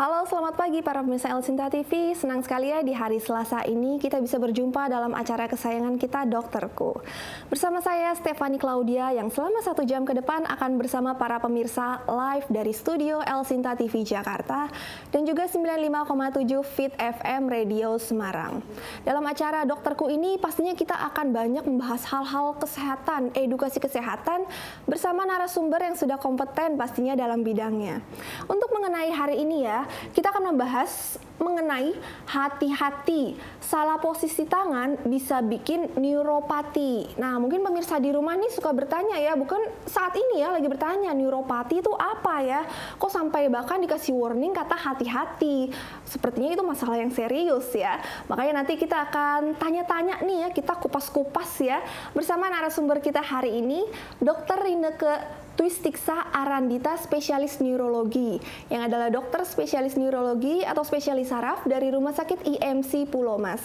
Halo, selamat pagi para pemirsa El Sinta TV. Senang sekali ya di hari Selasa ini kita bisa berjumpa dalam acara kesayangan kita, Dokterku. Bersama saya, Stefani Claudia, yang selama 1 jam ke depan akan bersama para pemirsa live dari studio El Sinta TV Jakarta dan juga 95,7 Fit FM Radio Semarang. Dalam acara Dokterku ini pastinya kita akan banyak membahas hal-hal kesehatan, edukasi kesehatan bersama narasumber yang sudah kompeten pastinya dalam bidangnya. Untuk mengenai hari ini ya, kita akan membahas mengenai hati-hati, salah posisi tangan bisa bikin neuropati. Nah, mungkin pemirsa di rumah nih suka bertanya ya, bukan saat ini ya lagi bertanya, neuropati itu apa ya? Kok sampai bahkan dikasih warning kata hati-hati? Sepertinya itu masalah yang serius ya. Makanya nanti kita akan tanya-tanya nih ya, kita kupas-kupas ya bersama narasumber kita hari ini, Dr. Rineke Twistiksa Arandita, spesialis neurologi, yang adalah dokter spesialis neurologi atau spesialis saraf dari Rumah Sakit IMC Pulau Mas.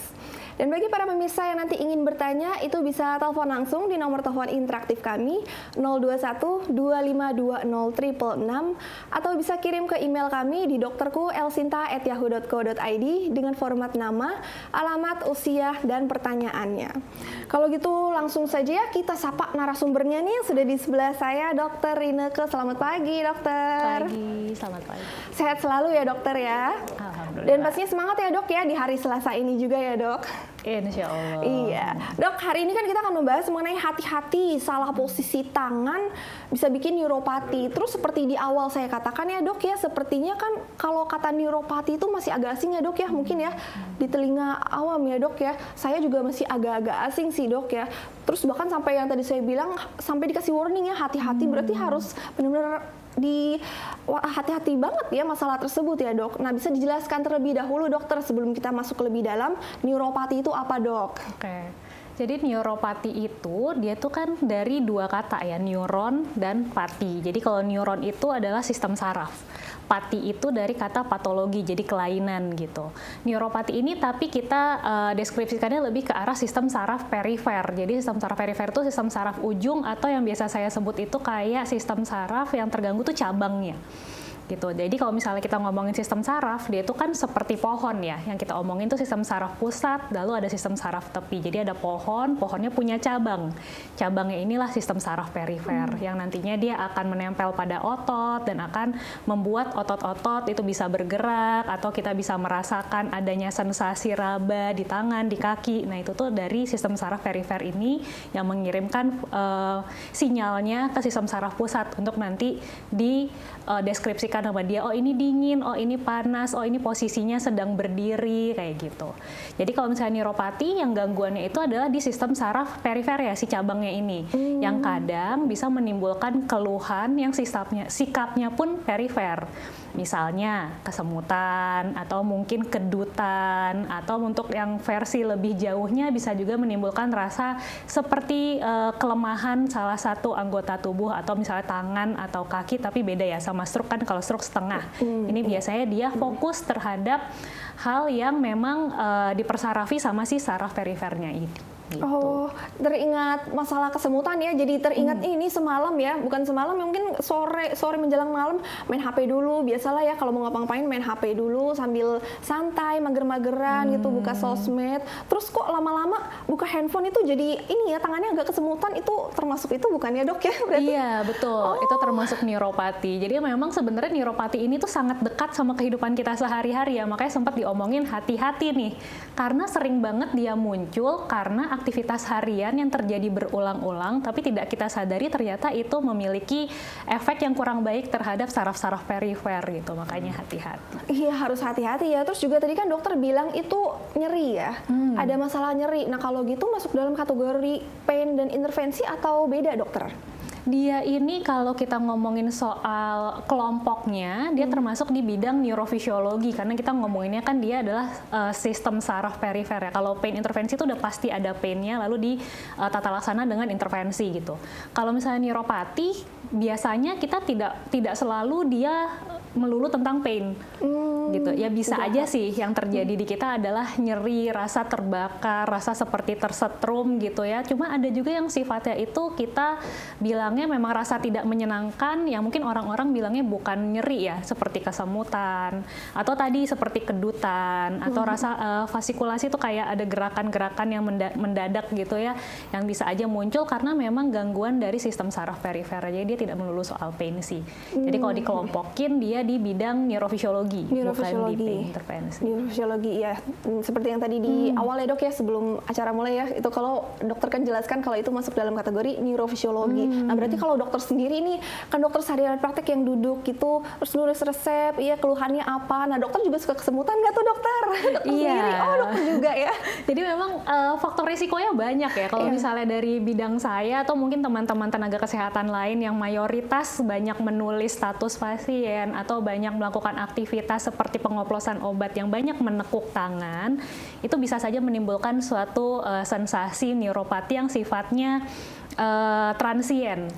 Dan bagi para pemirsa yang nanti ingin bertanya, itu bisa telepon langsung di nomor telepon interaktif kami 021 2520 666 atau bisa kirim ke email kami di dokterku@elsinta@yahoo.co.id dengan format nama, alamat, usia, dan pertanyaannya. Kalau gitu langsung saja ya kita sapa narasumbernya nih yang sudah di sebelah saya, Dokter Rineke. Selamat pagi, dokter. Pagi, selamat pagi. Sehat selalu ya, dokter ya. Alhamdulillah. Dan pastinya semangat ya, dok ya, di hari Selasa ini juga ya, dok. Insya Allah. Iya, dok, hari ini kan kita akan membahas mengenai hati-hati, salah posisi tangan bisa bikin neuropati. Terus seperti di awal saya katakan ya, dok ya, sepertinya kan kalau kata neuropati itu masih agak asing ya, dok ya, mungkin ya di telinga awam ya, dok ya. Saya juga masih agak-agak asing sih, dok ya. Terus bahkan sampai yang tadi saya bilang sampai dikasih warning ya, hati-hati, berarti harus benar-benar hati-hati banget ya masalah tersebut ya, dok. Nah, bisa dijelaskan terlebih dahulu, dokter, sebelum kita masuk lebih dalam, neuropati itu apa, dok? Oke. Jadi neuropati itu dia tuh kan dari 2 kata ya, neuron dan pati. Jadi kalau neuron itu adalah sistem saraf. Pati itu dari kata patologi, jadi kelainan gitu. Neuropati ini tapi kita deskripsikannya lebih ke arah sistem saraf perifer. Jadi sistem saraf perifer itu sistem saraf ujung atau yang biasa saya sebut itu kayak sistem saraf yang terganggu tuh cabangnya. Gitu. Jadi kalau misalnya kita ngomongin sistem saraf, dia itu kan seperti pohon ya. Yang kita omongin tuh sistem saraf pusat, lalu ada sistem saraf tepi. Jadi ada pohon, pohonnya punya cabang. Cabangnya inilah sistem saraf perifer yang nantinya dia akan menempel pada otot dan akan membuat otot-otot itu bisa bergerak atau kita bisa merasakan adanya sensasi raba di tangan, di kaki. Nah, itu tuh dari sistem saraf perifer ini yang mengirimkan sinyalnya ke sistem saraf pusat untuk nanti dideskripsikan sama dia, oh ini dingin, oh ini panas, oh ini posisinya sedang berdiri, kayak gitu. Jadi kalau misalnya neuropati, yang gangguannya itu adalah di sistem saraf perifer ya, si cabangnya ini, yang kadang bisa menimbulkan keluhan yang sikapnya pun perifer. Misalnya kesemutan, atau mungkin kedutan, atau untuk yang versi lebih jauhnya bisa juga menimbulkan rasa seperti kelemahan salah satu anggota tubuh, atau misalnya tangan atau kaki, tapi beda ya sama stroke kan, kalau stroke setengah. Ini biasanya dia fokus terhadap hal yang memang dipersarafi sama si saraf perifernya ini. Gitu. Oh, teringat masalah kesemutan ya. Jadi teringat ini semalam ya, bukan semalam, mungkin sore menjelang malam main HP dulu. Biasalah ya kalau mau ngapa-ngapain main HP dulu sambil santai, mager-mageran gitu, buka sosmed. Terus kok lama-lama buka handphone itu jadi ini ya, tangannya agak kesemutan. Itu termasuk itu bukan ya, dok ya? Berarti? Iya, betul. Itu termasuk neuropati. Jadi memang sebenarnya neuropati ini tuh sangat dekat sama kehidupan kita sehari-hari ya. Makanya sempat diomongin hati-hati nih. Karena sering banget dia muncul karena aktivitas harian yang terjadi berulang-ulang, tapi tidak kita sadari ternyata itu memiliki efek yang kurang baik terhadap saraf-saraf perifer gitu. Makanya hati-hati. Iya, harus hati-hati ya. Terus juga tadi kan dokter bilang itu nyeri ya. Ada masalah nyeri. Nah, kalau gitu masuk dalam kategori pain dan intervensi atau beda, dokter? Dia ini kalau kita ngomongin soal kelompoknya, dia termasuk di bidang neurofisiologi karena kita ngomonginnya kan dia adalah sistem saraf perifer ya. Kalau pain intervensi itu udah pasti ada painnya, lalu ditata laksana dengan intervensi gitu. Kalau misalnya neuropati, biasanya kita tidak selalu dia melulu tentang pain. Gitu. Ya bisa aja sih yang terjadi di kita adalah nyeri, rasa terbakar, rasa seperti tersetrum gitu ya. Cuma ada juga yang sifatnya itu kita bilangnya memang rasa tidak menyenangkan, yang mungkin orang-orang bilangnya bukan nyeri ya, seperti kesemutan atau tadi seperti kedutan atau rasa fasikulasi itu kayak ada gerakan-gerakan yang mendadak gitu ya, yang bisa aja muncul karena memang gangguan dari sistem saraf perifer. Jadi dia tidak melulu soal pain sih. Jadi kalau dikelompokin dia di bidang neurofisiologi, bukan di pain intervensi. Neurofisiologi ya, seperti yang tadi di awal ya dok ya, sebelum acara mulai ya, itu kalau dokter kan jelaskan kalau itu masuk dalam kategori neurofisiologi. Nah berarti kalau dokter sendiri nih, kan dokter sehari-hari praktek yang duduk gitu, terus nulis resep, iya keluhannya apa, nah dokter juga suka kesemutan nggak tuh dokter? Dokter sendiri, oh dokter juga ya. Jadi memang faktor risikonya banyak ya, kalau misalnya dari bidang saya atau mungkin teman-teman tenaga kesehatan lain yang mayoritas banyak menulis status pasien atau banyak melakukan aktivitas seperti pengoplosan obat yang banyak menekuk tangan, itu bisa saja menimbulkan suatu sensasi neuropati yang sifatnya transien.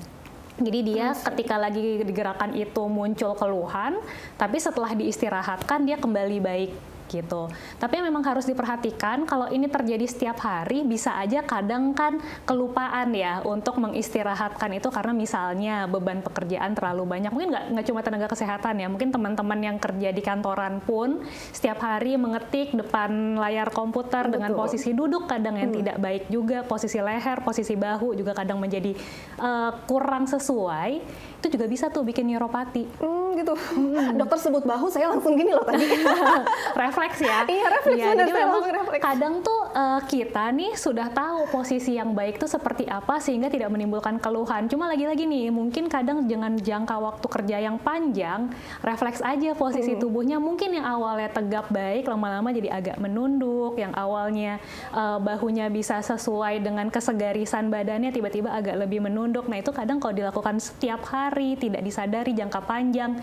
Jadi dia ketika lagi digerakkan itu muncul keluhan, tapi setelah diistirahatkan dia kembali baik gitu. Tapi memang harus diperhatikan kalau ini terjadi setiap hari, bisa aja kadang kan kelupaan ya untuk mengistirahatkan itu karena misalnya beban pekerjaan terlalu banyak. Mungkin nggak cuma tenaga kesehatan ya, mungkin teman-teman yang kerja di kantoran pun setiap hari mengetik depan layar komputer dengan posisi duduk kadang yang tidak baik juga, posisi leher, posisi bahu juga kadang menjadi kurang sesuai. Itu juga bisa tuh bikin neuropati. Gitu. Dokter sebut bahu, saya langsung gini loh tadi. Refleks ya. Iya, refleks ya, benar, jadi saya memang refleks. kadang tuh kita nih sudah tahu posisi yang baik tuh seperti apa sehingga tidak menimbulkan keluhan. Cuma lagi-lagi nih, mungkin kadang dengan jangka waktu kerja yang panjang, refleks aja posisi tubuhnya. Mungkin yang awalnya tegap baik, lama-lama jadi agak menunduk. Yang awalnya bahunya bisa sesuai dengan kesegarisan badannya, tiba-tiba agak lebih menunduk. Nah itu kadang kalau dilakukan setiap hari, tidak disadari jangka panjang,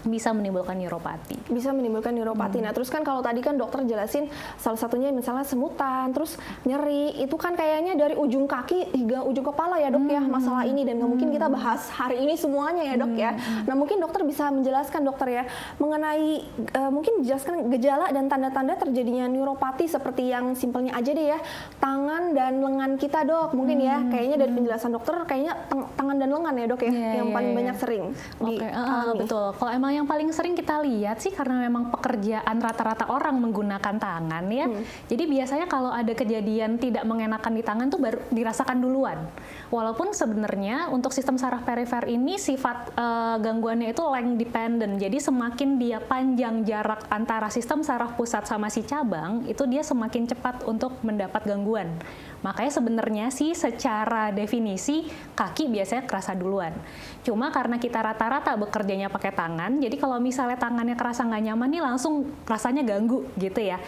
bisa menimbulkan neuropati. Bisa menimbulkan neuropati. Nah, terus kan kalau tadi kan dokter jelasin salah satunya misalnya semutan, terus nyeri, itu kan kayaknya dari ujung kaki hingga ujung kepala ya dok ya masalah ini, dan nggak mungkin kita bahas hari ini semuanya ya dok ya. Nah, mungkin dokter bisa menjelaskan dokter ya mengenai mungkin menjelaskan gejala dan tanda-tanda terjadinya neuropati seperti yang simpelnya aja deh ya, tangan dan lengan kita dok. Mungkin ya kayaknya dari penjelasan dokter kayaknya tangan dan lengan ya dok ya yang paling banyak sering dialami. Betul. Kalau emang yang paling sering kita lihat sih karena memang pekerjaan rata-rata orang menggunakan tangan ya. Jadi biasanya kalau ada kejadian tidak mengenakan di tangan tuh baru dirasakan duluan. Walaupun sebenarnya untuk sistem saraf perifer ini sifat gangguannya itu length dependent. Jadi semakin dia panjang jarak antara sistem saraf pusat sama si cabang, itu dia semakin cepat untuk mendapat gangguan. Makanya sebenarnya sih secara definisi kaki biasanya kerasa duluan. Cuma karena kita rata-rata bekerjanya pakai tangan, jadi kalau misalnya tangannya kerasa nggak nyaman nih langsung rasanya ganggu gitu ya.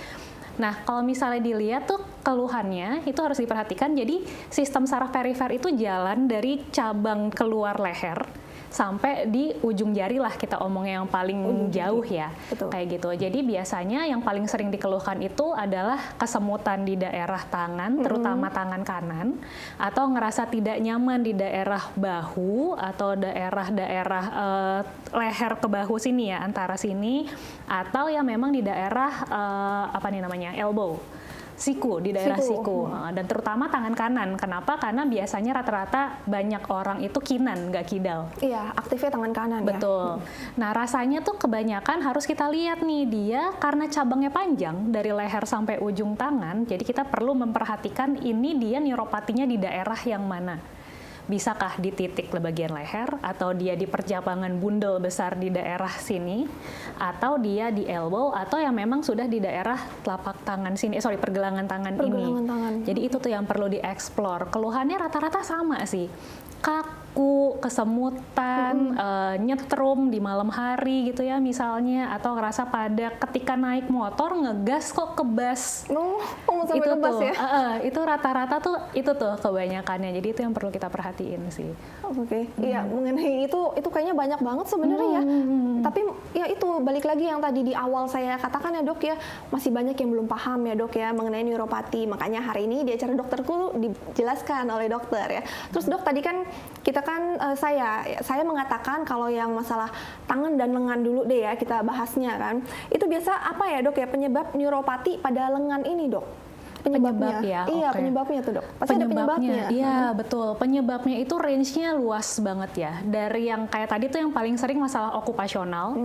Nah kalau misalnya dilihat tuh keluhannya itu harus diperhatikan. Jadi sistem saraf perifer itu jalan dari cabang keluar leher sampai di ujung jari lah kita omongnya yang paling jauh ya. Betul. Kayak gitu. Jadi biasanya yang paling sering dikeluhkan itu adalah kesemutan di daerah tangan, terutama tangan kanan, atau ngerasa tidak nyaman di daerah bahu atau daerah-daerah leher ke bahu sini ya, antara sini, atau ya memang di daerah apa nih namanya, elbow. Siku, di daerah siku. Dan terutama tangan kanan. Kenapa? Karena biasanya rata-rata banyak orang itu kinan, nggak kidal. Iya, aktifnya tangan kanan. Betul. Nah rasanya tuh kebanyakan harus kita lihat nih, dia karena cabangnya panjang dari leher sampai ujung tangan, jadi kita perlu memperhatikan ini dia neuropatinya di daerah yang mana. Bisakah di titik bagian leher, atau dia di percabangan bundel besar di daerah sini, atau dia di elbow, atau yang memang sudah di daerah telapak tangan sini, pergelangan tangan ini. Jadi itu tuh yang perlu dieksplor. Keluhannya rata-rata sama sih. Kaku, kesemutan, nyetrum di malam hari gitu ya misalnya, atau ngerasa pada ketika naik motor ngegas kok kebas. Itu kebas ya? Itu rata-rata tuh itu tuh kebanyakannya. Jadi itu yang perlu kita perhatiin sih. Oke. Iya, mengenai itu kayaknya banyak banget sebenarnya ya. Tapi ya itu balik lagi yang tadi di awal saya katakan ya dok ya, masih banyak yang belum paham ya dok ya mengenai neuropati. Makanya hari ini di acara dokterku dijelaskan oleh dokter ya. Terus dok tadi kan kita misalkan saya mengatakan kalau yang masalah tangan dan lengan dulu deh ya kita bahasnya kan. Itu biasa apa ya dok ya penyebab neuropati pada lengan ini dok? Penyebab ya? Iya, Oke. penyebabnya tuh dok. Pasti ada penyebabnya. Iya, betul. Penyebabnya itu range-nya luas banget ya. Dari yang kayak tadi tuh yang paling sering masalah okupasional,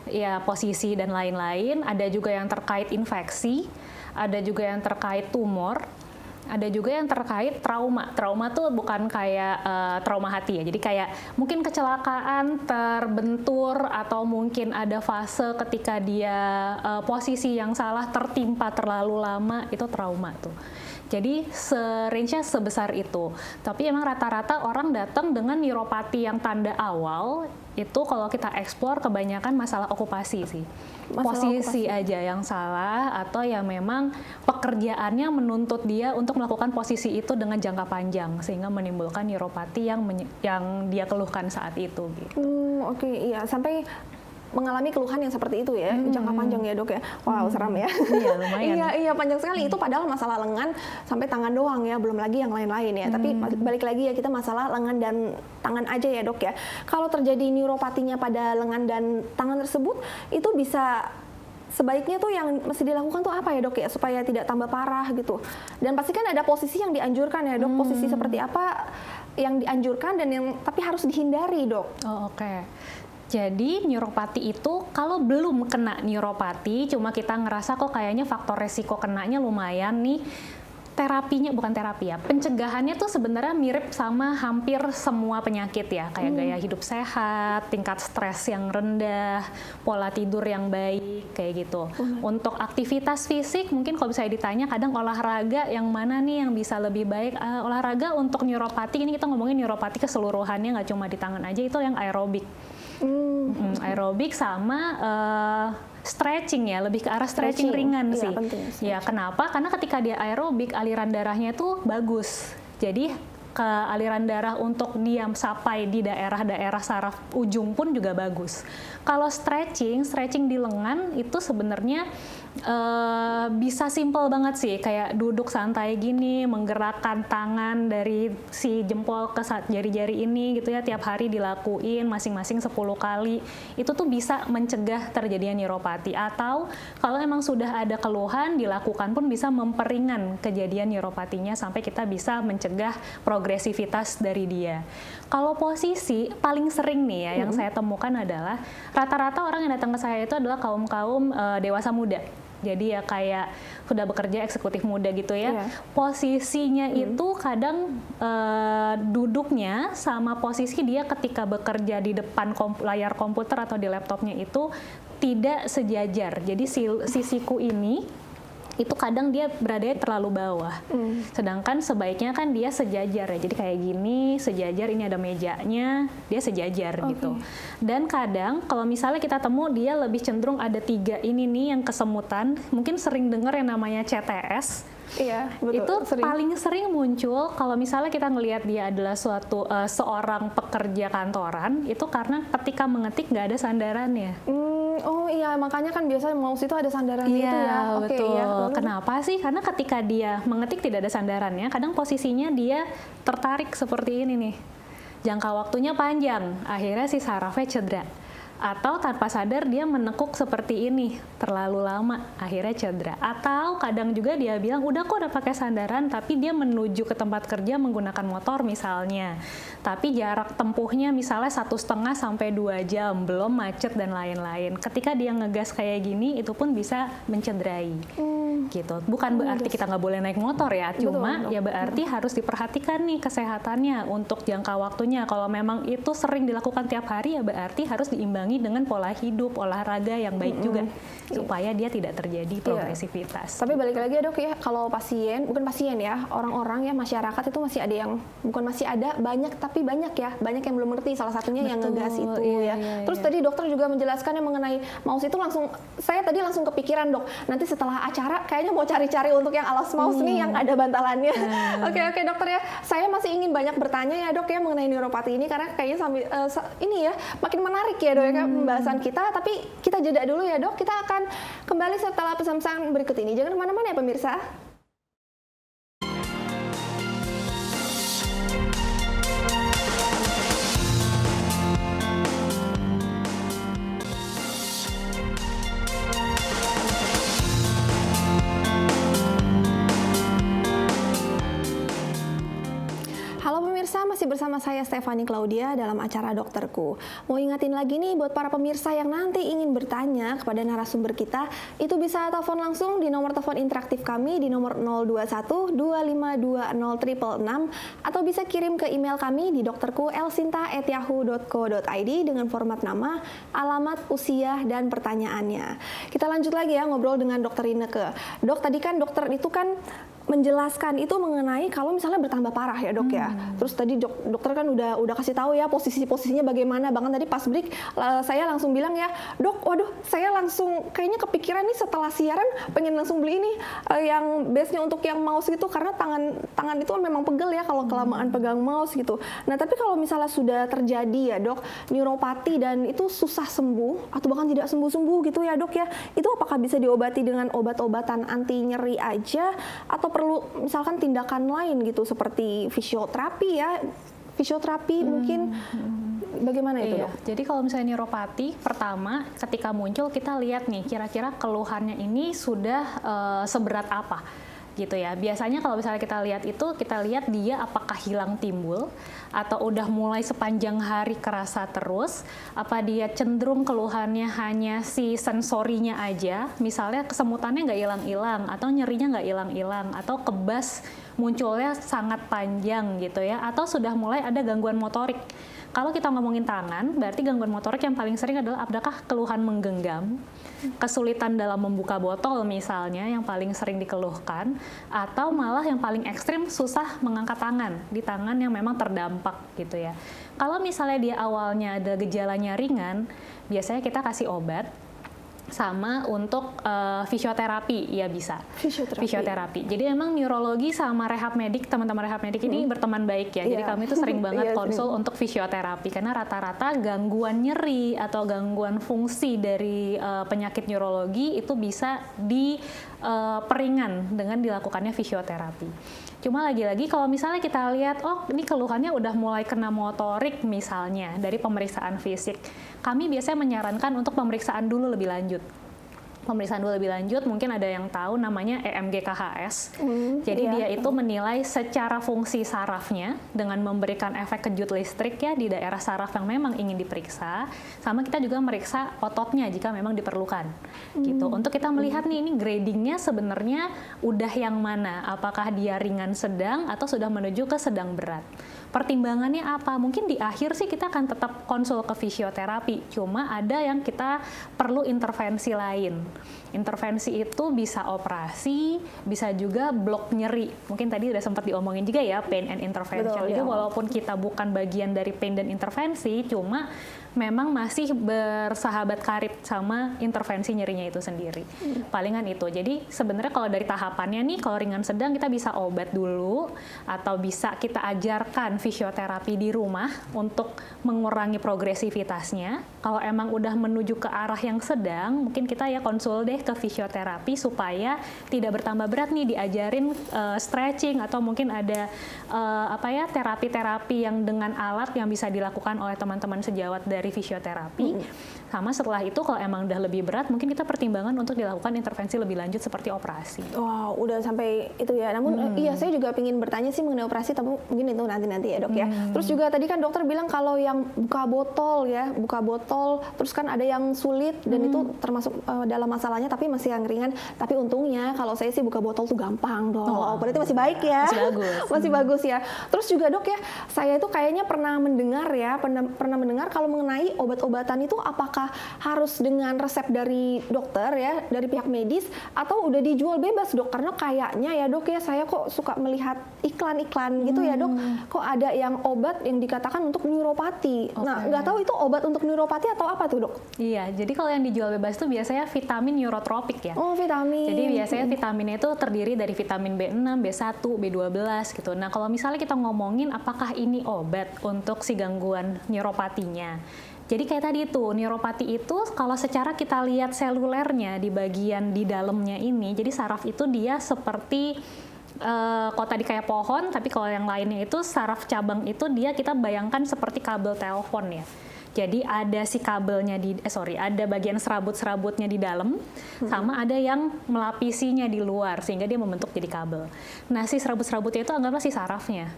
ya posisi dan lain-lain. Ada juga yang terkait infeksi, ada juga yang terkait tumor, ada juga yang terkait trauma. Trauma tuh bukan kayak trauma hati ya. Jadi kayak mungkin kecelakaan, terbentur, atau mungkin ada fase ketika dia posisi yang salah tertimpa terlalu lama, itu trauma tuh. Jadi range-nya sebesar itu. Tapi emang rata-rata orang datang dengan neuropati yang tanda awal, itu kalau kita eksplor kebanyakan masalah okupasi sih. Posisi aja yang salah atau yang memang pekerjaannya menuntut dia untuk melakukan posisi itu dengan jangka panjang sehingga menimbulkan neuropati yang dia keluhkan saat itu gitu. Oke, iya sampai mengalami keluhan yang seperti itu ya, jangka panjang ya dok ya. Wow, seram ya. Iya, lumayan. iya panjang sekali. Itu padahal masalah lengan sampai tangan doang ya, belum lagi yang lain-lain ya. Tapi balik lagi ya, kita masalah lengan dan tangan aja ya dok ya. Kalau terjadi neuropatinya pada lengan dan tangan tersebut, itu bisa sebaiknya tuh yang mesti dilakukan tuh apa ya dok ya, supaya tidak tambah parah gitu. Dan pasti kan ada posisi yang dianjurkan ya dok, posisi seperti apa yang dianjurkan dan yang tapi harus dihindari dok. Oh, oke. Jadi neuropati itu kalau belum kena neuropati, cuma kita ngerasa kok kayaknya faktor resiko kenanya lumayan nih, terapinya bukan terapi ya, pencegahannya tuh sebenarnya mirip sama hampir semua penyakit ya, kayak gaya hidup sehat, tingkat stres yang rendah, pola tidur yang baik, kayak gitu. Untuk aktivitas fisik, mungkin kalau bisa ditanya kadang olahraga yang mana nih yang bisa lebih baik, olahraga untuk neuropati, ini kita ngomongin neuropati keseluruhannya, nggak cuma di tangan aja, itu yang aerobik. Aerobik sama stretching ya, lebih ke arah stretching ringan sih. Penting, ya kenapa? Karena ketika dia aerobik, aliran darahnya tuh bagus. Jadi ke aliran darah untuk dia sampai di daerah-daerah saraf ujung pun juga bagus. Kalau stretching di lengan itu sebenarnya bisa simple banget sih, kayak duduk santai gini, menggerakkan tangan dari si jempol ke jari-jari ini gitu ya, tiap hari dilakuin masing-masing 10 kali. Itu tuh bisa mencegah terjadinya neuropati. Atau kalau emang sudah ada keluhan, dilakukan pun bisa memperingan kejadian neuropatinya sampai kita bisa mencegah progresivitas dari dia. Kalau posisi paling sering nih ya yang saya temukan adalah rata-rata orang yang datang ke saya itu adalah kaum-kaum dewasa muda. Jadi ya kayak sudah bekerja eksekutif muda gitu ya. Posisinya itu kadang duduknya sama posisi dia ketika bekerja di depan layar komputer atau di laptopnya itu tidak sejajar. Jadi si siku ini itu kadang dia beradanya terlalu bawah. Sedangkan sebaiknya kan dia sejajar ya. Jadi kayak gini, sejajar, ini ada mejanya, dia sejajar gitu. Dan kadang kalau misalnya kita temu dia lebih cenderung ada 3 ini nih yang kesemutan. Mungkin sering dengar yang namanya CTS. Iya, betul. Itu paling sering muncul kalau misalnya kita ngelihat dia adalah seorang pekerja kantoran, itu karena ketika mengetik nggak ada sandarannya. Oh iya, makanya kan biasanya mouse itu ada sandarannya itu ya. Betul. Iya. Kenapa sih? Karena ketika dia mengetik tidak ada sandarannya, kadang posisinya dia tertarik seperti ini nih. Jangka waktunya panjang, akhirnya si sarafnya cedera. Atau tanpa sadar dia menekuk seperti ini terlalu lama, akhirnya cedera. Atau kadang juga dia bilang udah kok udah pakai sandaran, tapi dia menuju ke tempat kerja menggunakan motor misalnya, tapi jarak tempuhnya misalnya 1,5 sampai 2 jam, belum macet dan lain-lain. Ketika dia ngegas kayak gini, itu pun bisa mencederai. Gitu. Bukan berarti kita nggak boleh naik motor ya, cuma ya berarti harus diperhatikan nih kesehatannya untuk jangka waktunya. Kalau memang itu sering dilakukan tiap hari ya berarti harus diimbangi dengan pola hidup, olahraga yang baik juga supaya dia tidak terjadi progresivitas. Tapi balik lagi ya dok ya, kalau bukan pasien ya, orang-orang ya masyarakat itu masih ada yang bukan masih ada, banyak tapi banyak ya, banyak yang belum ngerti. Salah satunya yang ngegas itu ya. Terus tadi dokter juga menjelaskan yang mengenai mouse itu saya tadi langsung kepikiran dok, nanti setelah acara kayaknya mau cari-cari untuk yang alas mouse nih yang ada bantalannya. Oke dokter ya, saya masih ingin banyak bertanya ya dok ya mengenai neuropati ini karena kayaknya sambil ini ya makin menarik ya dok ya pembahasan kita. Tapi kita jeda dulu ya dok, kita akan kembali setelah pesan-pesan berikut ini. Jangan kemana-mana ya pemirsa. bersama saya Stefani Claudia dalam acara Dokterku. Mau ingatin lagi nih buat para pemirsa yang nanti ingin bertanya kepada narasumber kita, itu bisa telepon langsung di nomor telepon interaktif kami di nomor 021 2520 666 atau bisa kirim ke email kami di dokterku.elsinta@yahoo.co.id dengan format nama, alamat, usia, dan pertanyaannya. Kita lanjut lagi ya ngobrol dengan Dokter Ineke. Dok, tadi kan dokter itu kan menjelaskan itu mengenai kalau misalnya bertambah parah ya dok ya. Terus tadi dokter kan udah kasih tahu ya posisinya bagaimana. Bahkan tadi pas break saya langsung bilang ya, dok, waduh saya langsung kayaknya kepikiran nih setelah siaran pengen langsung beli ini yang base-nya untuk yang mouse gitu karena tangan itu memang pegel ya kalau kelamaan pegang mouse gitu. Nah tapi kalau misalnya sudah terjadi ya dok neuropati dan itu susah sembuh atau bahkan tidak sembuh gitu ya dok ya, itu apakah bisa diobati dengan obat-obatan anti nyeri aja atau perlu misalkan tindakan lain gitu seperti fisioterapi mungkin bagaimana itu dok? Jadi kalau misalnya neuropati pertama ketika muncul kita lihat nih kira-kira keluhannya ini sudah seberat apa gitu ya. Biasanya kalau misalnya kita lihat dia apakah hilang timbul atau udah mulai sepanjang hari kerasa terus, apa dia cenderung keluhannya hanya si sensorinya aja, misalnya kesemutannya nggak hilang-hilang atau nyerinya nggak hilang-hilang atau kebas munculnya sangat panjang gitu ya, atau sudah mulai ada gangguan motorik. Kalau kita ngomongin tangan, berarti gangguan motorik yang paling sering adalah apakah keluhan menggenggam, kesulitan dalam membuka botol misalnya yang paling sering dikeluhkan, atau malah yang paling ekstrim susah mengangkat tangan, di tangan yang memang terdampak gitu ya. Kalau misalnya dia awalnya ada gejalanya ringan, biasanya kita kasih obat, sama untuk fisioterapi ya bisa. Fisioterapi. Jadi memang neurologi sama rehab medik, teman-teman rehab medik ini berteman baik ya. Jadi kami itu sering banget konsul untuk fisioterapi karena rata-rata gangguan nyeri atau gangguan fungsi dari penyakit neurologi itu bisa diperingan dengan dilakukannya fisioterapi. Cuma lagi-lagi kalau misalnya kita lihat, oh ini keluhannya udah mulai kena motorik misalnya dari pemeriksaan fisik, kami biasanya menyarankan untuk pemeriksaan dulu lebih lanjut. Mungkin ada yang tahu namanya EMG KHS. Jadi dia itu menilai secara fungsi sarafnya dengan memberikan efek kejut listrik ya di daerah saraf yang memang ingin diperiksa. Sama kita juga meriksa ototnya jika memang diperlukan. Gitu. Untuk kita melihat nih ini gradingnya sebenarnya udah yang mana? Apakah dia ringan sedang atau sudah menuju ke sedang berat? Pertimbangannya apa? Mungkin di akhir sih kita akan tetap konsul ke fisioterapi. Cuma ada yang kita perlu intervensi lain. Intervensi itu bisa operasi, bisa juga blok nyeri. Mungkin tadi udah sempat diomongin juga ya, pain and intervention. Betul, Jadi ya. walaupun kita bukan bagian dari pain dan intervensi, cuma memang masih bersahabat karib sama intervensi nyerinya itu sendiri. Palingan itu. Jadi sebenarnya kalau dari tahapannya nih, kalau ringan sedang kita bisa obat dulu, atau bisa kita ajarkan fisioterapi di rumah untuk mengurangi progresivitasnya. Kalau emang udah menuju ke arah yang sedang, mungkin kita ya konsul deh ke fisioterapi supaya tidak bertambah berat nih, diajarin stretching atau mungkin ada terapi-terapi yang dengan alat yang bisa dilakukan oleh teman-teman sejawat dari fisioterapi. Sama setelah itu kalau emang udah lebih berat, mungkin kita pertimbangan untuk dilakukan intervensi lebih lanjut seperti operasi. Wow, udah sampai itu ya. Namun iya saya juga ingin bertanya sih mengenai operasi, tapi mungkin itu nanti ya dok ya. Terus juga tadi kan dokter bilang kalau yang buka botol, terus kan ada yang sulit dan itu termasuk dalam masalahnya, tapi masih yang ringan. Tapi untungnya kalau saya sih buka botol tuh gampang dok. Berarti masih baik ya. Masih bagus. Masih bagus ya. Terus juga dok ya, saya itu kayaknya pernah mendengar kalau mengenai obat-obatan itu apakah harus dengan resep dari dokter ya, dari pihak medis, atau udah dijual bebas dok? Karena kayaknya ya dok ya, saya kok suka melihat iklan-iklan gitu ya dok, kok ada yang obat yang dikatakan untuk neuropati. Nah nggak tahu itu obat untuk neuropati atau apa tuh dok? Iya, jadi kalau yang dijual bebas itu biasanya vitamin neurotropik ya. Oh vitamin. Jadi biasanya vitaminnya itu terdiri dari vitamin B6, B1, B12 gitu. Nah kalau misalnya kita ngomongin apakah ini obat untuk si gangguan neuropatinya, jadi kayak tadi tuh, neuropati itu kalau secara kita lihat selulernya di bagian di dalamnya ini, jadi saraf itu dia seperti kalau tadi kayak pohon, tapi kalau yang lainnya itu saraf cabang itu dia kita bayangkan seperti kabel telepon ya. Jadi ada si kabelnya ada bagian serabut-serabutnya di dalam, sama ada yang melapisinya di luar sehingga dia membentuk jadi kabel. Nah si serabut-serabutnya itu anggaplah si sarafnya.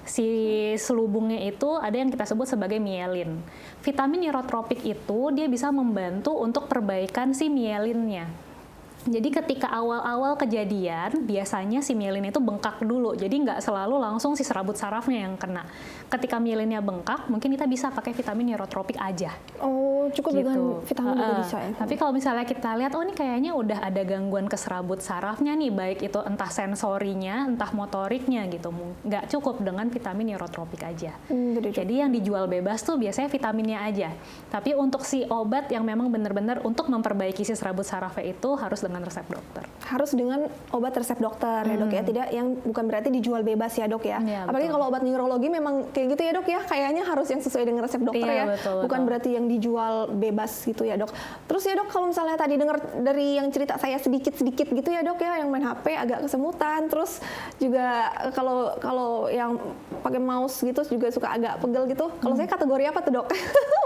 Si selubungnya itu ada yang kita sebut sebagai mielin. Vitamin neurotropik itu dia bisa membantu untuk perbaikan si mielinnya. Jadi ketika awal-awal kejadian, biasanya si mielin itu bengkak dulu. Jadi nggak selalu langsung si serabut sarafnya yang kena. Ketika mielinnya bengkak, mungkin kita bisa pakai vitamin neurotropik aja. Oh, cukup Gitu. dengan vitamin juga bisa ya? Tapi kalau misalnya kita lihat, oh ini kayaknya udah ada gangguan ke serabut sarafnya nih, baik itu entah sensorinya, entah motoriknya gitu. Nggak cukup dengan vitamin neurotropik aja. Jadi yang dijual bebas tuh biasanya vitaminnya aja. Tapi untuk si obat yang memang benar-benar untuk memperbaiki si serabut sarafnya itu harus dengan resep dokter. Harus dengan obat resep dokter ya dok ya, tidak yang bukan berarti dijual bebas ya dok ya. Iya, Apalagi betul. kalau obat neurologi memang kayak gitu ya dok ya, kayaknya harus yang sesuai dengan resep dokter Iya, ya, betul, bukan betul. berarti yang dijual bebas gitu ya dok. Terus ya dok, kalau misalnya tadi dengar dari yang cerita saya sedikit-sedikit gitu ya dok ya, yang main HP agak kesemutan, terus juga kalau yang pakai mouse gitu juga suka agak pegel gitu. Kalau saya kategori apa tuh dok?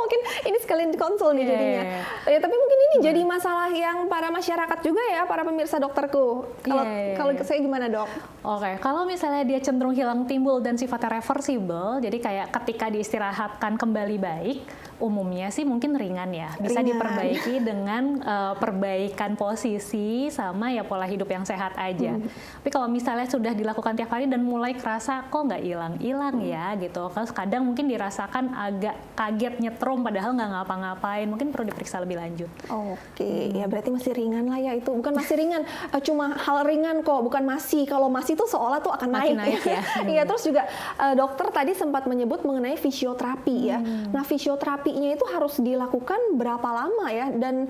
Mungkin ini sekalian konsul nih jadinya. Ya, tapi mungkin ini jadi masalah yang para masyarakat juga ya, para pemirsa dokterku. Kalau saya gimana dok? Oke, kalau misalnya dia cenderung hilang timbul dan sifatnya reversible, jadi kayak ketika diistirahatkan kembali baik, umumnya sih mungkin ringan ya. Bisa Ringan. diperbaiki dengan perbaikan posisi sama ya pola hidup yang sehat aja. Tapi kalau misalnya sudah dilakukan tiap hari dan mulai kerasa kok nggak hilang-hilang ya gitu. Terus kadang mungkin dirasakan agak kaget nyetrum padahal nggak ngapa-ngapain, mungkin perlu diperiksa lebih lanjut. Oke, ya berarti masih ringan lah ya itu. Bukan masih ringan, cuma hal ringan kok, bukan masih. Kalau masih tuh seolah tuh akan Makin naik. naik ya. Iya, terus juga dokter tadi sempat menyebut mengenai fisioterapi ya. Nah, fisioterapinya itu harus dilakukan berapa lama ya? Dan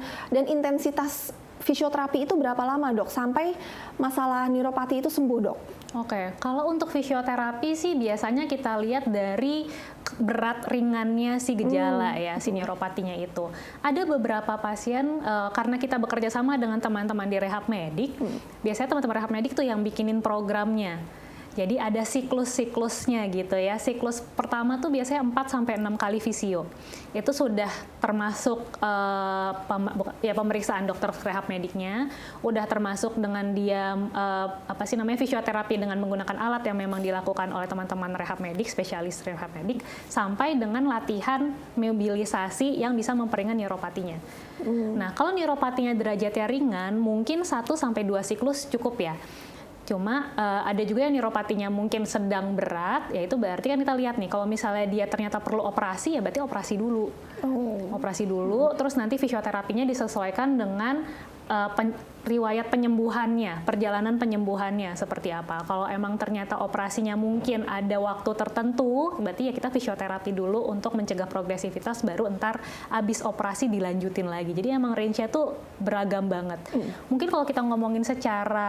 intensitas fisioterapi itu berapa lama dok? Sampai masalah neuropati itu sembuh dok? Oke, kalau untuk fisioterapi sih biasanya kita lihat dari berat ringannya si gejala ya, si neuropatinya itu. Ada beberapa pasien karena kita bekerja sama dengan teman-teman di rehab medik, biasanya teman-teman rehab medik tuh yang bikinin programnya. Jadi ada siklus-siklusnya gitu ya. Siklus pertama tuh biasanya 4-6 kali fisio. Itu sudah termasuk pemeriksaan dokter rehab mediknya, udah termasuk dengan dia fisioterapi dengan menggunakan alat yang memang dilakukan oleh teman-teman rehab medik, spesialis rehab medik, sampai dengan latihan mobilisasi yang bisa memperingan neuropatinya. Nah, kalau neuropatinya derajatnya ringan, mungkin 1-2 siklus cukup ya. Cuma ada juga yang neuropatinya mungkin sedang berat, ya itu berarti kan kita lihat nih, kalau misalnya dia ternyata perlu operasi, ya berarti operasi dulu. Operasi dulu, terus nanti fisioterapinya disesuaikan dengan riwayat penyembuhannya, perjalanan penyembuhannya seperti apa. Kalau emang ternyata operasinya mungkin ada waktu tertentu, berarti ya kita fisioterapi dulu untuk mencegah progresivitas, baru entar abis operasi dilanjutin lagi. Jadi emang range-nya tuh beragam banget. Mungkin kalau kita ngomongin secara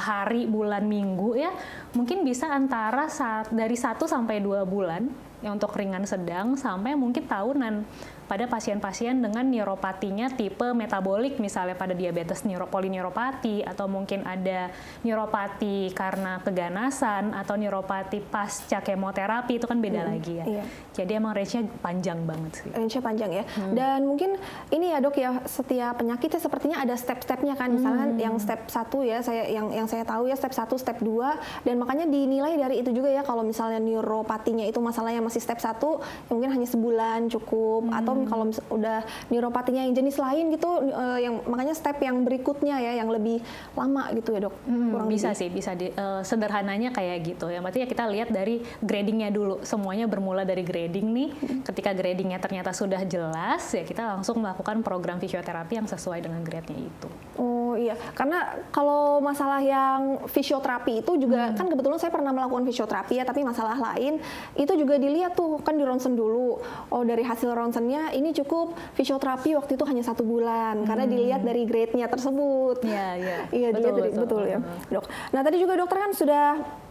hari, bulan, minggu ya, mungkin bisa antara dari 1-2 bulan ya untuk ringan sedang, sampai mungkin tahunan pada pasien-pasien dengan neuropatinya tipe metabolik, misalnya pada diabetes polineuropati, atau mungkin ada neuropati karena keganasan, atau neuropati pasca kemoterapi, itu kan beda lagi ya. Iya. Jadi emang range-nya panjang banget sih. Range-nya panjang ya. Dan mungkin ini ya dok ya, setiap penyakitnya sepertinya ada step-stepnya kan. Misalkan yang step 1 ya, yang saya tahu ya step 1, step 2, dan makanya dinilai dari itu juga ya, kalau misalnya neuropatinya itu masalahnya masih step 1, ya mungkin hanya sebulan cukup, atau kalau udah neuropatinya yang jenis lain gitu, yang makanya step yang berikutnya ya, yang lebih lama gitu ya dok. Bisa sih, bisa sederhananya kayak gitu. Yang berarti ya kita lihat dari gradingnya dulu. Semuanya bermula dari grading nih. Ketika gradingnya ternyata sudah jelas, ya kita langsung melakukan program fisioterapi yang sesuai dengan grade-nya itu. Oh iya, karena kalau masalah yang fisioterapi itu juga kan kebetulan saya pernah melakukan fisioterapi ya, tapi masalah lain itu juga dilihat tuh kan di ronsen dulu. Oh, dari hasil ronsennya ini cukup fisioterapi waktu itu hanya 1 bulan karena dilihat dari grade-nya tersebut. Iya, betul ya, dok. Nah, tadi juga dokter kan sudah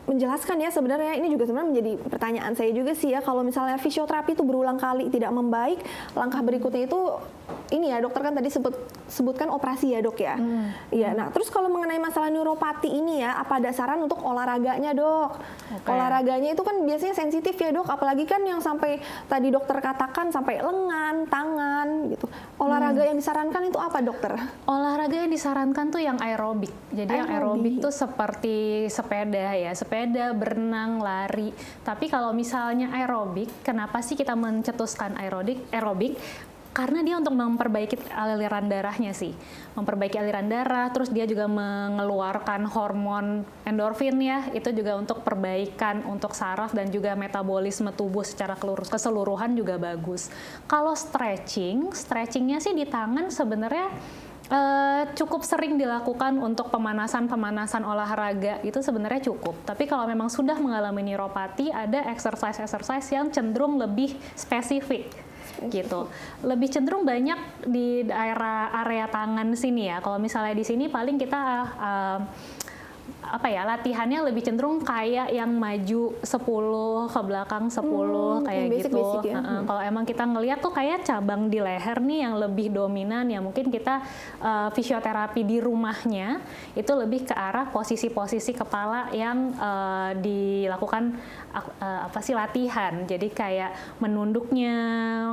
menjelaskan ya, sebenarnya ini juga sebenarnya menjadi pertanyaan saya juga sih ya, kalau misalnya fisioterapi itu berulang kali tidak membaik, langkah berikutnya itu ini ya dokter kan tadi sebutkan operasi ya dok ya. Iya. Nah, terus kalau mengenai masalah neuropati ini ya, apa ada saran untuk olahraganya dok? Olahraganya itu kan biasanya sensitif ya dok, apalagi kan yang sampai tadi dokter katakan sampai lengan, tangan gitu. Olahraga yang disarankan itu apa dokter? Olahraga yang disarankan tuh yang aerobik. Jadi yang aerobik tuh seperti sepeda ya. Sepeda bersepeda, berenang, lari. Tapi kalau misalnya aerobik, kenapa sih kita mencetuskan aerobik? Karena dia untuk memperbaiki aliran darahnya sih. Memperbaiki aliran darah, terus dia juga mengeluarkan hormon endorfin ya. Itu juga untuk perbaikan untuk saraf dan juga metabolisme tubuh secara keseluruhan juga bagus. Kalau stretchingnya sih di tangan sebenarnya cukup sering dilakukan untuk pemanasan olahraga itu sebenarnya cukup. Tapi kalau memang sudah mengalami neuropati, ada exercise yang cenderung lebih spesifik gitu. Lebih cenderung banyak di daerah area tangan sini ya. Kalau misalnya di sini paling kita latihannya lebih cenderung kayak yang maju 10 ke belakang 10 kayak gitu. Basic ya. Kalau emang kita ngelihat tuh kayak cabang di leher nih yang lebih dominan ya mungkin kita fisioterapi di rumahnya itu lebih ke arah posisi-posisi kepala yang dilakukan latihan. Jadi kayak menunduknya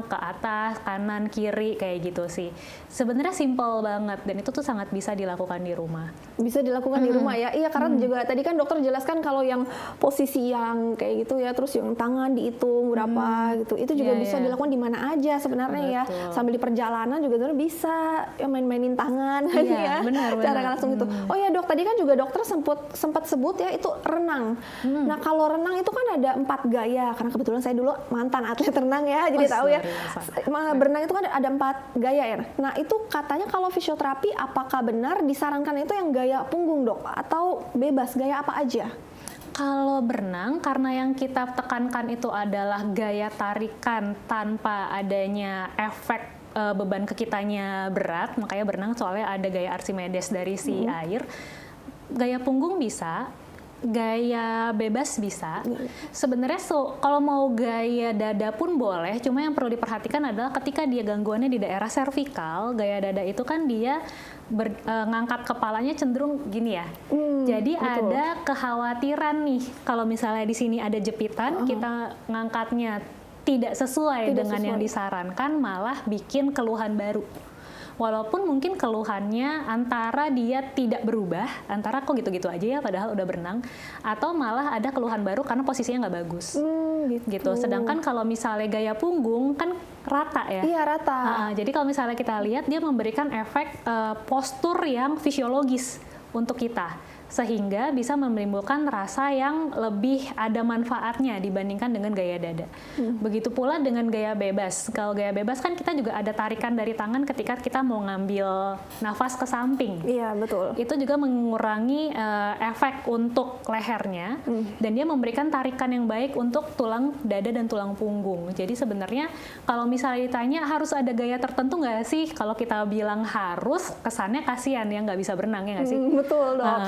ke atas, kanan, kiri kayak gitu sih. Sebenarnya simple banget dan itu tuh sangat bisa dilakukan di rumah. Bisa dilakukan di rumah ya. Iya, karena juga tadi kan dokter jelaskan kalau yang posisi yang kayak gitu ya, terus yang tangan dihitung berapa gitu. Itu juga bisa dilakukan di mana aja sebenarnya ya. Sambil di perjalanan juga sebenarnya bisa ya main-mainin tangan ya. Benar. Cara langsung gitu. Oh ya, Dok, tadi kan juga dokter sempat sebut ya itu renang. Nah, kalau renang itu kan ada 4 gaya, karena kebetulan saya dulu mantan atlet renang ya, jadi tahu ya. Berenang itu kan ada 4 gaya ya. Nah, itu katanya kalau fisioterapi apakah benar disarankan itu yang gaya punggung, Dok, atau bebas gaya apa aja? Kalau berenang, karena yang kita tekankan itu adalah gaya tarikan tanpa adanya efek beban ke kitanya berat, makanya berenang soalnya ada gaya Archimedes dari si air. Gaya punggung bisa, gaya bebas bisa. Sebenarnya kalau mau gaya dada pun boleh, cuma yang perlu diperhatikan adalah ketika dia gangguannya di daerah servikal, gaya dada itu kan dia ngangkat kepalanya cenderung gini ya. Jadi betul. Ada kekhawatiran nih kalau misalnya di sini ada jepitan, kita ngangkatnya tidak sesuai dengan yang disarankan, malah bikin keluhan baru. Walaupun mungkin keluhannya antara dia tidak berubah, antara kok gitu-gitu aja ya padahal udah berenang, atau malah ada keluhan baru karena posisinya nggak bagus. Gitu. Sedangkan kalau misalnya gaya punggung kan rata ya. Iya, rata. Jadi kalau misalnya kita lihat dia memberikan efek postur yang fisiologis untuk kita, sehingga bisa menimbulkan rasa yang lebih ada manfaatnya dibandingkan dengan gaya dada. Begitu pula dengan gaya bebas. Kalau gaya bebas kan kita juga ada tarikan dari tangan ketika kita mau ngambil nafas ke samping. Iya, betul. Itu juga mengurangi efek untuk lehernya dan dia memberikan tarikan yang baik untuk tulang dada dan tulang punggung. Jadi sebenarnya kalau misalnya ditanya harus ada gaya tertentu nggak sih? Kalau kita bilang harus, kesannya kasihan ya nggak bisa berenang ya nggak sih? Betul, Dok.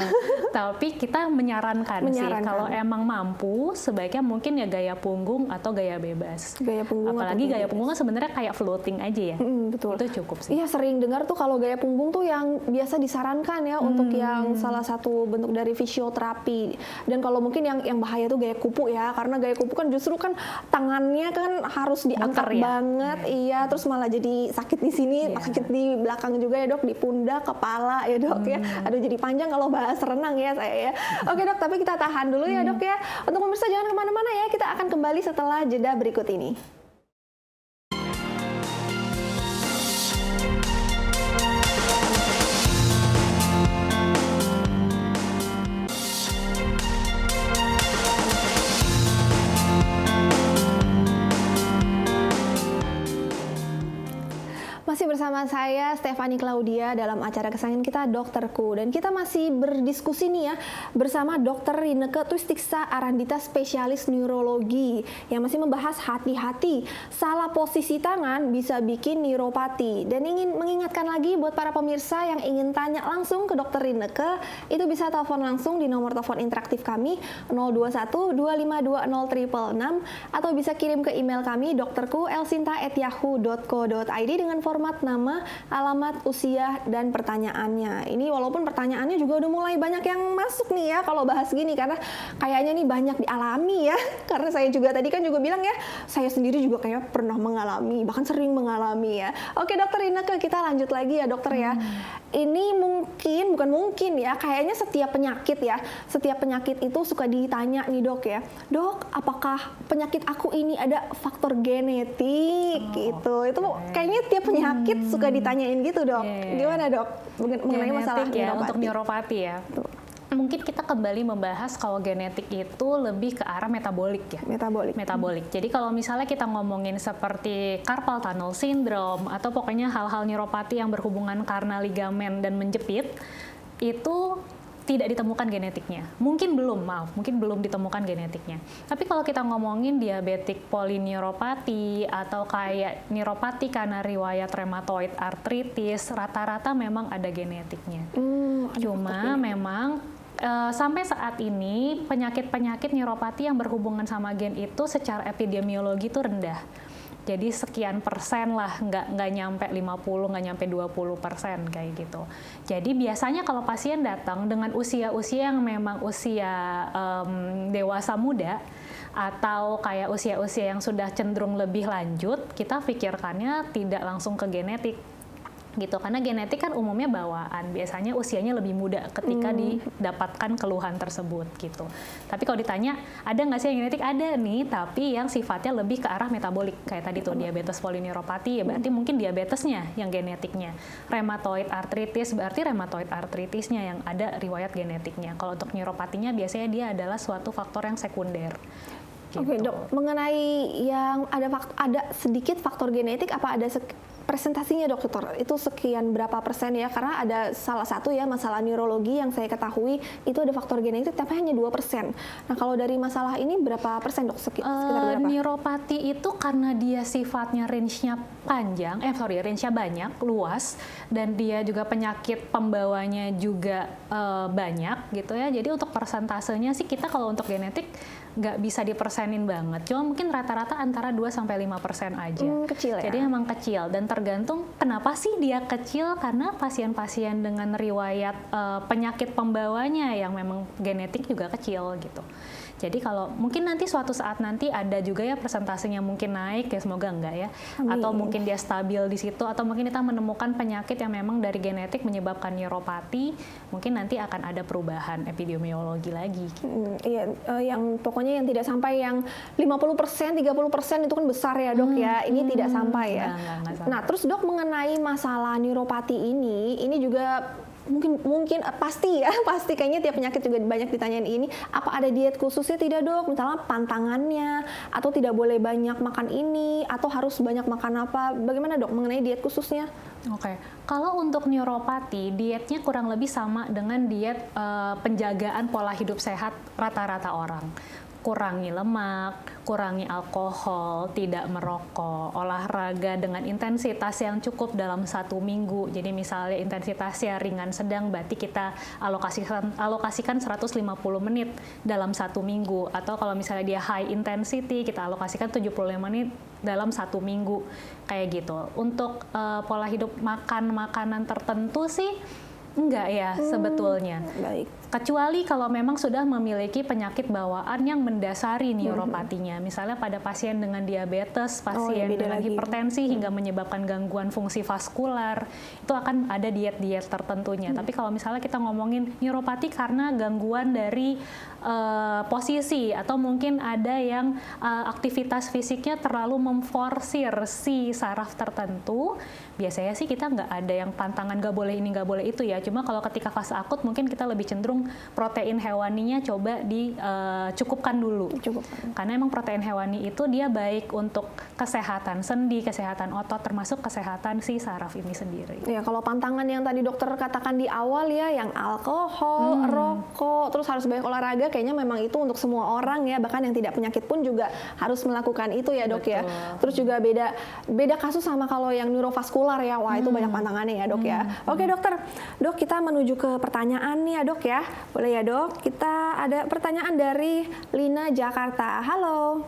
Tapi kita menyarankan sih kalau emang mampu sebaiknya mungkin ya gaya punggung atau gaya bebas. Gaya punggung. Apalagi gaya punggung kan sebenarnya kayak floating aja ya. Betul. Itu cukup sih. Iya, sering dengar tuh kalau gaya punggung tuh yang biasa disarankan ya untuk yang salah satu bentuk dari fisioterapi. Dan kalau mungkin yang bahaya tuh gaya kupu ya, karena gaya kupu kan justru kan tangannya kan harus diangkat banget, iya, terus malah jadi sakit di sini, sakit di belakang juga ya, Dok, di pundak, kepala ya, Dok ya. Aduh, jadi panjang kalau bahas renang ya saya ya. Oke, Dok, tapi kita tahan dulu ya, Dok ya. Untuk pemirsa jangan kemana-mana ya, kita akan kembali setelah jeda berikut ini. Masih bersama saya Stefani Claudia dalam acara kesayangan kita Dokterku, dan kita masih berdiskusi nih ya bersama Dr. Rineke Twistiksa Arandita, spesialis neurologi yang masih membahas hati-hati salah posisi tangan bisa bikin neuropati. Dan ingin mengingatkan lagi buat para pemirsa yang ingin tanya langsung ke Dr. Rineke, itu bisa telepon langsung di nomor telepon interaktif kami 021 2520 666 atau bisa kirim ke email kami dokterku elsinta@yahoo.co.id dengan format nama, nama, alamat, usia, dan pertanyaannya. Ini walaupun pertanyaannya juga udah mulai banyak yang masuk nih ya kalau bahas gini, karena kayaknya nih banyak dialami ya. Karena saya juga tadi kan juga bilang ya, saya sendiri juga kayak pernah mengalami, bahkan sering mengalami ya. Oke dokter Inneke, kita lanjut lagi ya dokter ya. Ini bukan mungkin ya, kayaknya setiap penyakit itu suka ditanya nih dok ya. Dok, apakah penyakit aku ini ada faktor genetik gitu? Itu kayaknya tiap penyakit suka ditanyain gitu dok. Gimana dok mengenai masalah ya, neuropati? untuk neuropati ya. Mungkin kita kembali membahas kalau genetik itu lebih ke arah metabolik ya. Metabolik. Jadi kalau misalnya kita ngomongin seperti carpal tunnel syndrome atau pokoknya hal-hal neuropati yang berhubungan karena ligamen dan menjepit, itu tidak ditemukan genetiknya. Mungkin belum ditemukan genetiknya. Tapi kalau kita ngomongin diabetik polineuropati atau kayak neuropati karena riwayat rheumatoid arthritis, rata-rata memang ada genetiknya. Cuma memang sampai saat ini penyakit-penyakit neuropati yang berhubungan sama gen itu secara epidemiologi itu rendah. Jadi sekian persen lah, nggak nyampe 50, nggak nyampe 20% kayak gitu. Jadi biasanya kalau pasien datang dengan usia-usia yang memang usia dewasa muda, atau kayak usia-usia yang sudah cenderung lebih lanjut, kita pikirkannya tidak langsung ke genetik. Gitu, karena genetik kan umumnya bawaan, biasanya usianya lebih muda ketika didapatkan keluhan tersebut gitu. Tapi kalau ditanya ada nggak sih yang genetik, ada nih, tapi yang sifatnya lebih ke arah metabolik kayak tadi tuh diabetes polineuropati ya berarti mungkin diabetesnya yang genetiknya. Rheumatoid arthritis berarti rheumatoid arthritisnya yang ada riwayat genetiknya. Kalau untuk neuropatinya biasanya dia adalah suatu faktor yang sekunder. Gitu. Oke dok, mengenai yang ada sedikit faktor genetik, apa ada presentasinya dokter? Itu sekian berapa persen ya? Karena ada salah satu ya masalah neurologi yang saya ketahui itu ada faktor genetik tapi hanya 2%. Nah kalau dari masalah ini berapa persen dok? Sekitar berapa? Neuropati itu karena dia sifatnya range-nya range-nya banyak, luas, dan dia juga penyakit pembawanya juga banyak gitu ya. Jadi untuk persentasenya sih kita kalau untuk genetik nggak bisa dipersenin banget, cuma mungkin rata-rata antara 2-5% aja. Kecil ya? Jadi memang kecil, dan tergantung kenapa sih dia kecil, karena pasien-pasien dengan riwayat penyakit pembawanya yang memang genetik juga kecil gitu. Jadi kalau mungkin nanti suatu saat nanti ada juga ya persentasenya mungkin naik ya, semoga enggak ya. Amin. Atau mungkin dia stabil di situ, atau mungkin kita menemukan penyakit yang memang dari genetik menyebabkan neuropati, mungkin nanti akan ada perubahan epidemiologi lagi. Iya, yang pokoknya yang tidak sampai yang 50%, 30% itu kan besar ya dok ya. Ini tidak sampai ya. Enggak. Nah terus dok mengenai masalah neuropati ini juga mungkin pasti kayaknya tiap penyakit juga banyak ditanyain ini, apa ada diet khususnya tidak dok? Misalnya pantangannya, atau tidak boleh banyak makan ini, atau harus banyak makan apa? Bagaimana dok mengenai diet khususnya? Oke, kalau untuk neuropati dietnya kurang lebih sama dengan diet penjagaan pola hidup sehat rata-rata orang. Kurangi lemak, kurangi alkohol, tidak merokok, olahraga dengan intensitas yang cukup dalam 1 minggu. Jadi misalnya intensitasnya ringan sedang, berarti kita alokasikan 150 menit dalam 1 minggu. Atau kalau misalnya dia high intensity, kita alokasikan 75 menit dalam 1 minggu. Kayak gitu. Untuk pola hidup makan makanan tertentu sih enggak ya sebetulnya. Baik. Kecuali kalau memang sudah memiliki penyakit bawaan yang mendasari neuropatinya. Misalnya pada pasien dengan diabetes, pasien dengan hipertensi hingga menyebabkan gangguan fungsi vaskular, itu akan ada diet-diet tertentunya. Tapi kalau misalnya kita ngomongin neuropati karena gangguan dari posisi, atau mungkin ada yang aktivitas fisiknya terlalu memforsir si saraf tertentu, biasanya sih kita nggak ada yang pantangan nggak boleh ini nggak boleh itu ya. Cuma kalau ketika fase akut mungkin kita lebih cenderung protein hewaninya coba dicukupkan dulu. Karena emang protein hewani itu dia baik untuk kesehatan sendi, kesehatan otot, termasuk kesehatan si saraf ini sendiri. Ya kalau pantangan yang tadi dokter katakan di awal ya, yang alkohol, rokok, terus harus banyak olahraga, kayaknya memang itu untuk semua orang ya, bahkan yang tidak penyakit pun juga harus melakukan itu ya dok. Betul. Ya. Terus juga beda kasus sama kalau yang neurovaskular ya, wah itu banyak pantangannya ya dok ya. Oke dokter, dok kita menuju ke pertanyaan nih ya dok ya. Boleh ya dok, kita ada pertanyaan dari Lina Jakarta. Halo.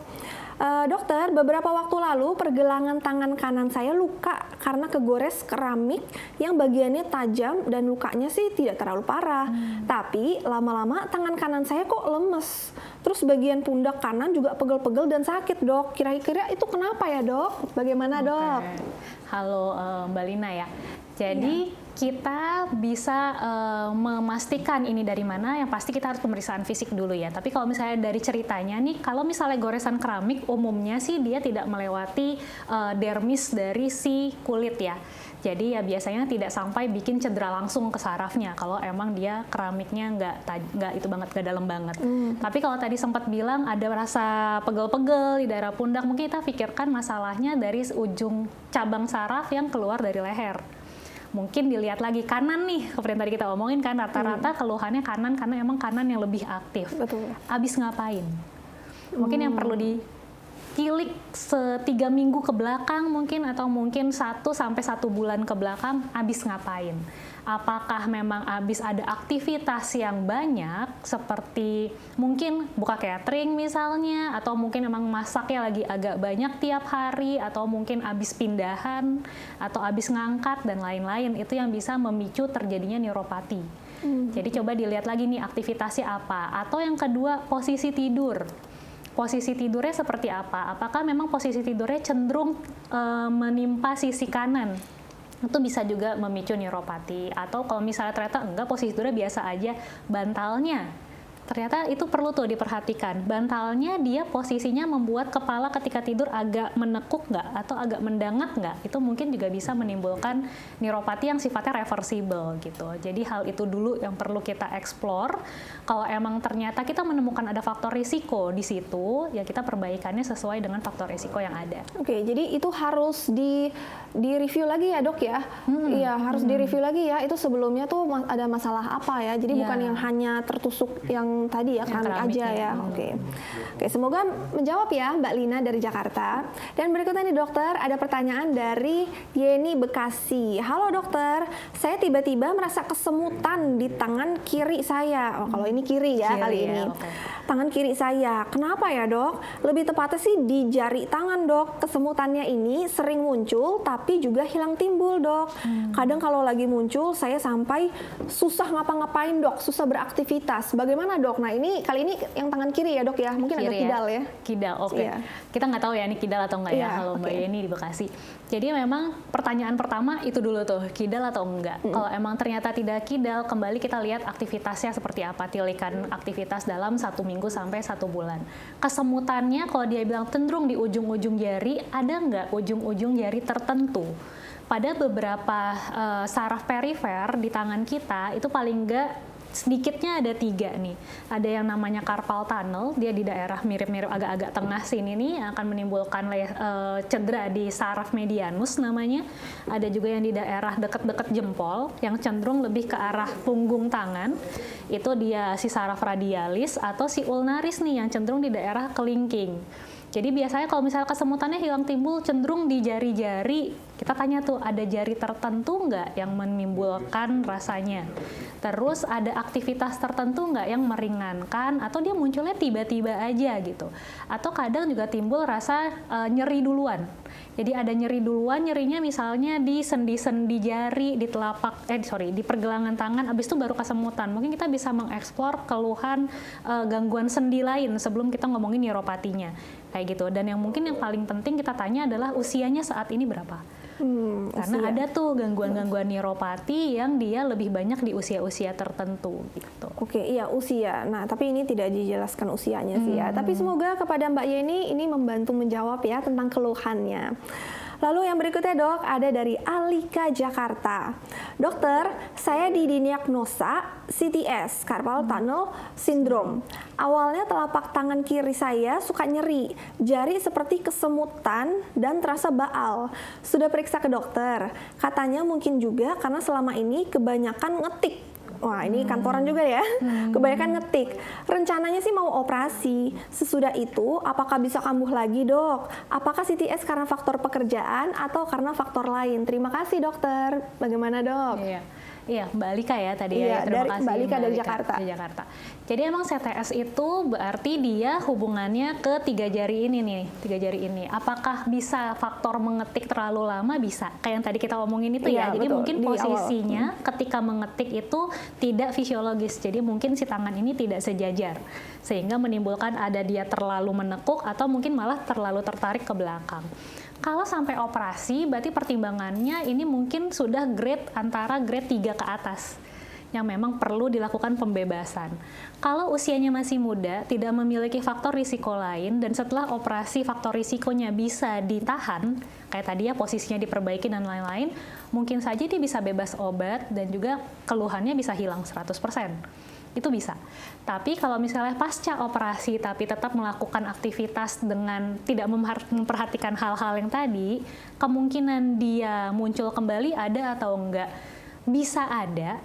Dokter, beberapa waktu lalu pergelangan tangan kanan saya luka karena kegores keramik yang bagiannya tajam dan lukanya sih tidak terlalu parah. Tapi lama-lama tangan kanan saya kok lemes. Terus bagian pundak kanan juga pegel-pegel dan sakit, Dok. Kira-kira itu kenapa ya, Dok? Bagaimana, Dok? Halo Mbak Lina ya. Jadi kita bisa memastikan ini dari mana, yang pasti kita harus pemeriksaan fisik dulu ya. Tapi kalau misalnya dari ceritanya nih, kalau misalnya goresan keramik umumnya sih dia tidak melewati dermis dari si kulit ya. Jadi ya biasanya tidak sampai bikin cedera langsung ke sarafnya kalau emang dia keramiknya nggak itu banget, nggak dalam banget. Tapi kalau tadi sempat bilang ada rasa pegel-pegel di daerah pundak, mungkin kita pikirkan masalahnya dari ujung cabang saraf yang keluar dari leher. Mungkin dilihat lagi kanan nih, seperti yang tadi kita omongin kan, rata-rata keluhannya kanan karena emang kanan yang lebih aktif. Betul. Abis ngapain? Mungkin yang perlu dikilik 3 minggu ke belakang mungkin, atau mungkin 1 sampai 1 bulan ke belakang, abis ngapain? Apakah memang abis ada aktivitas yang banyak seperti mungkin buka catering misalnya, atau mungkin memang masaknya lagi agak banyak tiap hari, atau mungkin abis pindahan atau abis ngangkat dan lain-lain, itu yang bisa memicu terjadinya neuropati. Jadi coba dilihat lagi nih aktivitasnya apa. Atau yang kedua, posisi tidur. Posisi tidurnya seperti apa? Apakah memang posisi tidurnya cenderung menimpa sisi kanan? Itu bisa juga memicu neuropati. Atau kalau misalnya ternyata enggak, posisi tidurnya biasa aja, bantalnya ternyata itu perlu tuh diperhatikan. Bantalnya dia posisinya membuat kepala ketika tidur agak menekuk nggak atau agak mendangat nggak, itu mungkin juga bisa menimbulkan neuropati yang sifatnya reversible gitu. Jadi hal itu dulu yang perlu kita explore. Kalau emang ternyata kita menemukan ada faktor risiko di situ, ya kita perbaikannya sesuai dengan faktor risiko yang ada. Oke, jadi itu harus di review lagi ya, Dok ya? Iya, harus di review lagi ya. Itu sebelumnya tuh ada masalah apa ya? Jadi bukan yang hanya tertusuk yang tadi ya, keramik aja ya. Oke, semoga menjawab ya Mbak Lina dari Jakarta. Dan berikutnya nih dokter, ada pertanyaan dari Yeni Bekasi. Halo dokter, saya tiba-tiba merasa kesemutan di tangan kiri saya. Kalau ini kiri ya kali ini. Tangan kiri saya. Kenapa ya dok? Lebih tepatnya sih di jari tangan dok. Kesemutannya ini sering muncul tapi juga hilang timbul dok. Kadang kalau lagi muncul saya sampai susah ngapa-ngapain dok, susah beraktivitas. Bagaimana dok? Nah ini kali ini yang tangan kiri ya dok ya, mungkin kiri ada kidal ya. Kidal, oke. Kita nggak tahu ya ini kidal atau enggak ya, kalau Mbak Yeni di Bekasi. Jadi memang pertanyaan pertama itu dulu tuh, kidal atau enggak. Kalau emang ternyata tidak kidal, kembali kita lihat aktivitasnya seperti apa, tilikan aktivitas dalam 1 minggu sampai 1 bulan. Kesemutannya kalau dia bilang cenderung di ujung-ujung jari, ada nggak ujung-ujung jari tertentu? Pada beberapa saraf perifer di tangan kita itu paling nggak sedikitnya ada 3 nih. Ada yang namanya carpal tunnel, dia di daerah mirip-mirip agak-agak tengah sini nih, akan menimbulkan cedera di saraf medianus namanya. Ada juga yang di daerah dekat-dekat jempol, yang cenderung lebih ke arah punggung tangan. Itu dia si saraf radialis, atau si ulnaris nih yang cenderung di daerah kelingking. Jadi biasanya kalau misalnya kesemutannya hilang timbul cenderung di jari-jari, kita tanya tuh ada jari tertentu nggak yang menimbulkan rasanya. Terus ada aktivitas tertentu nggak yang meringankan, atau dia munculnya tiba-tiba aja gitu. Atau kadang juga timbul rasa nyeri duluan. Jadi ada nyeri duluan, nyerinya misalnya di sendi-sendi jari, di di pergelangan tangan, abis itu baru kesemutan. Mungkin kita bisa mengeksplor keluhan gangguan sendi lain sebelum kita ngomongin neuropatinya. Kayak gitu. Dan yang mungkin yang paling penting kita tanya adalah usianya saat ini berapa? Karena ada tuh gangguan-gangguan neuropati yang dia lebih banyak di usia-usia tertentu gitu. Oke, iya usia. Nah, tapi ini tidak dijelaskan usianya sih ya. Tapi semoga kepada Mbak Yeni ini membantu menjawab ya tentang keluhannya. Lalu yang berikutnya dok, ada dari Alika Jakarta. Dokter, saya didiagnosa CTS, Carpal Tunnel Syndrome. Awalnya telapak tangan kiri saya suka nyeri, jari seperti kesemutan dan terasa baal. Sudah periksa ke dokter, katanya mungkin juga karena selama ini kebanyakan ngetik. Wah ini kantoran juga ya, kebanyakan ngetik. Rencananya sih mau operasi. Sesudah itu, apakah bisa kambuh lagi dok? Apakah CTS karena faktor pekerjaan atau karena faktor lain? Terima kasih dokter. Bagaimana dok? Iya. Iya, Mbak Alika ya tadi Iya, ya. Terima kasih Mbak Alika dari Alika Jakarta. Dari Jakarta. Jadi emang CTS itu berarti dia hubungannya ke 3 jari ini nih, 3 jari ini. Apakah bisa faktor mengetik terlalu lama? Bisa. Kayak yang tadi kita omongin itu Iya, ya. Jadi betul, mungkin di posisinya ketika mengetik itu tidak fisiologis. Jadi mungkin si tangan ini tidak sejajar. Sehingga menimbulkan ada dia terlalu menekuk atau mungkin malah terlalu tertarik ke belakang. Kalau sampai operasi, berarti pertimbangannya ini mungkin sudah antara grade 3 ke atas, yang memang perlu dilakukan pembebasan. Kalau usianya masih muda, tidak memiliki faktor risiko lain, dan setelah operasi faktor risikonya bisa ditahan, kayak tadi ya posisinya diperbaiki dan lain-lain, mungkin saja dia bisa bebas obat dan juga keluhannya bisa hilang 100%. Itu bisa. Tapi kalau misalnya pasca operasi tapi tetap melakukan aktivitas dengan tidak memperhatikan hal-hal yang tadi, kemungkinan dia muncul kembali ada atau enggak? Bisa ada,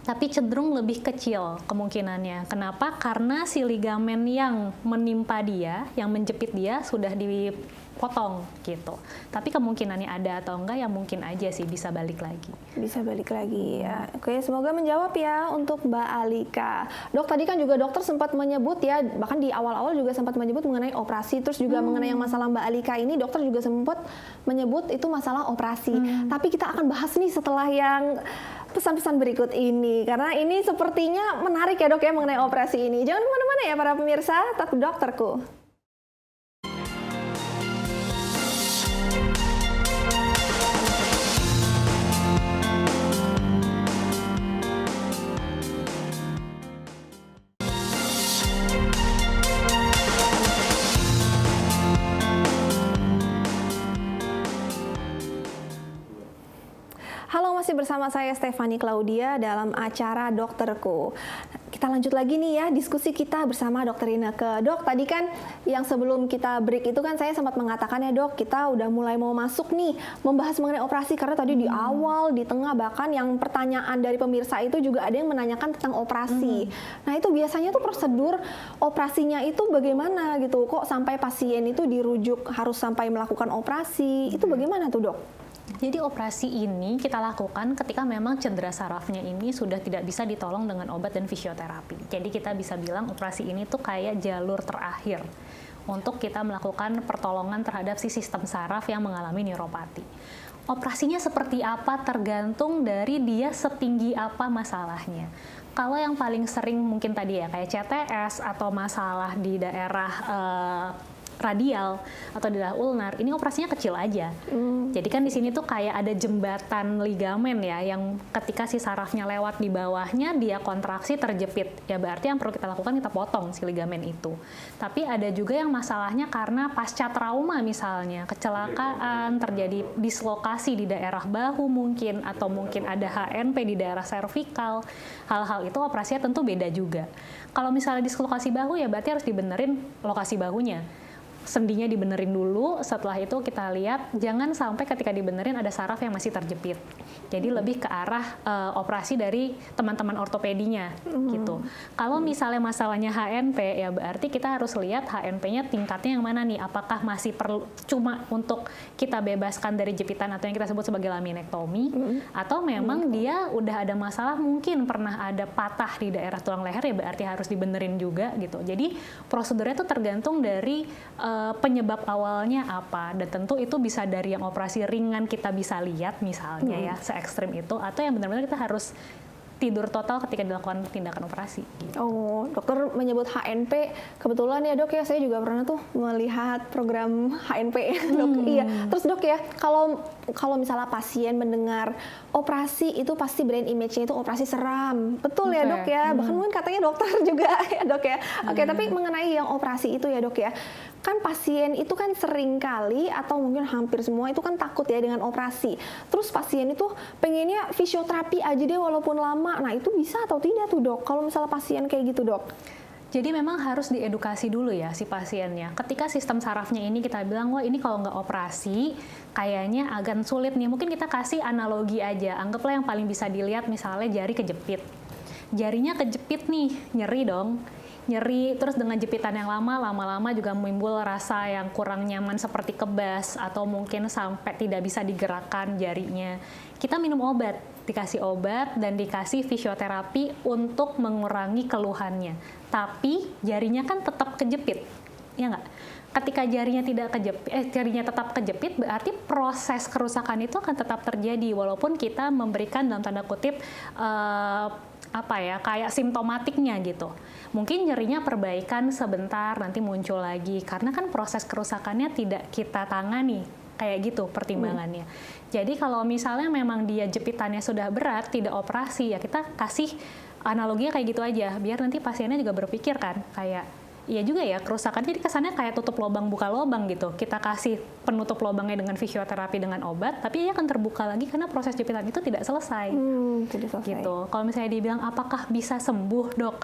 tapi cenderung lebih kecil kemungkinannya. Kenapa? Karena si ligamen yang menimpa dia, yang menjepit dia sudah dipotong gitu. Tapi kemungkinannya ada atau enggak ya mungkin aja sih bisa balik lagi. Bisa balik lagi ya. Oke, semoga menjawab ya untuk Mbak Alika. Dok, tadi kan juga dokter sempat menyebut ya, bahkan di awal-awal juga sempat menyebut mengenai operasi, terus juga mengenai yang masalah Mbak Alika ini, dokter juga sempat menyebut itu masalah operasi. Tapi kita akan bahas nih setelah yang pesan-pesan berikut ini, karena ini sepertinya menarik ya dok ya mengenai operasi ini. Jangan kemana-mana ya para pemirsa, tetap dokterku. Halo, masih bersama saya Stefani Claudia dalam acara Dokterku. Kita lanjut lagi nih ya diskusi kita bersama Dokter Ineke. Dok, tadi kan yang sebelum kita break itu kan saya sempat mengatakan ya dok, kita udah mulai mau masuk nih membahas mengenai operasi, karena tadi di awal, di tengah, bahkan yang pertanyaan dari pemirsa itu juga ada yang menanyakan tentang operasi. Nah itu biasanya tuh prosedur operasinya itu bagaimana gitu? Kok sampai pasien itu dirujuk harus sampai melakukan operasi? Itu bagaimana tuh dok? Jadi operasi ini kita lakukan ketika memang cedera sarafnya ini sudah tidak bisa ditolong dengan obat dan fisioterapi. Jadi kita bisa bilang operasi ini tuh kayak jalur terakhir untuk kita melakukan pertolongan terhadap si sistem saraf yang mengalami neuropati. Operasinya seperti apa tergantung dari dia setinggi apa masalahnya. Kalau yang paling sering mungkin tadi ya kayak CTS atau masalah di daerah radial atau di daerah ulnar, ini operasinya kecil aja. Jadi kan di sini tuh kayak ada jembatan ligamen ya, yang ketika si sarafnya lewat di bawahnya dia kontraksi terjepit. Ya berarti yang perlu kita lakukan kita potong si ligamen itu. Tapi ada juga yang masalahnya karena pasca trauma misalnya, kecelakaan, terjadi dislokasi di daerah bahu mungkin, atau mungkin ada HNP di daerah servikal. Hal-hal itu operasinya tentu beda juga. Kalau misalnya dislokasi bahu ya berarti harus dibenerin lokasi bahunya. Sendinya dibenerin dulu, setelah itu kita lihat jangan sampai ketika dibenerin ada saraf yang masih terjepit. Jadi lebih ke arah operasi dari teman-teman ortopedinya gitu. Kalau misalnya masalahnya HNP ya berarti kita harus lihat HNP-nya tingkatnya yang mana nih, apakah masih perlu cuma untuk kita bebaskan dari jepitan atau yang kita sebut sebagai laminektomi, atau memang dia udah ada masalah, mungkin pernah ada patah di daerah tulang leher ya berarti harus dibenerin juga gitu. Jadi prosedurnya itu tergantung dari penyebab awalnya apa, dan tentu itu bisa dari yang operasi ringan kita bisa lihat misalnya ya se-ekstrim itu, atau yang benar-benar kita harus tidur total ketika dilakukan tindakan operasi. Gitu. Oh, dokter menyebut HNP, kebetulan ya dok ya, saya juga pernah tuh melihat program HNP ya dok. Iya, terus dok ya, kalau misalnya pasien mendengar operasi itu pasti brain image-nya itu operasi seram, betul ya dok ya, bahkan mungkin katanya dokter juga ya dok ya. Oke, tapi mengenai yang operasi itu ya dok ya, kan pasien itu kan sering kali atau mungkin hampir semua itu kan takut ya dengan operasi. Terus pasien itu pengennya fisioterapi aja deh walaupun lama. Nah itu bisa atau tidak tuh dok kalau misalnya pasien kayak gitu dok? Jadi memang harus diedukasi dulu ya si pasiennya. Ketika sistem sarafnya ini kita bilang, wah ini kalau nggak operasi kayaknya agak sulit nih. Mungkin kita kasih analogi aja. Anggaplah yang paling bisa dilihat misalnya jari kejepit. Jarinya kejepit nih, nyeri dong. nyeri, terus dengan jepitan yang lama-lama juga muncul rasa yang kurang nyaman seperti kebas atau mungkin sampai tidak bisa digerakkan jarinya. Kita minum obat, dikasih obat dan dikasih fisioterapi untuk mengurangi keluhannya. Tapi jarinya kan tetap kejepit, ya nggak? Ketika jarinya tetap kejepit, berarti proses kerusakan itu akan tetap terjadi walaupun kita memberikan dalam tanda kutip kayak simptomatiknya gitu. Mungkin nyerinya perbaikan sebentar, nanti muncul lagi karena kan proses kerusakannya tidak kita tangani. Kayak gitu pertimbangannya. Jadi kalau misalnya memang dia jepitannya sudah berat, tidak operasi, ya kita kasih analoginya kayak gitu aja, biar nanti pasiennya juga berpikir kan, kayak iya juga ya, kerusakannya jadi kesannya kayak tutup lubang buka lubang gitu. Kita kasih penutup lubangnya dengan fisioterapi dengan obat, tapi ia akan terbuka lagi karena proses jepitan itu tidak selesai. Tidak selesai. Gitu. Kalau misalnya dibilang apakah bisa sembuh, Dok?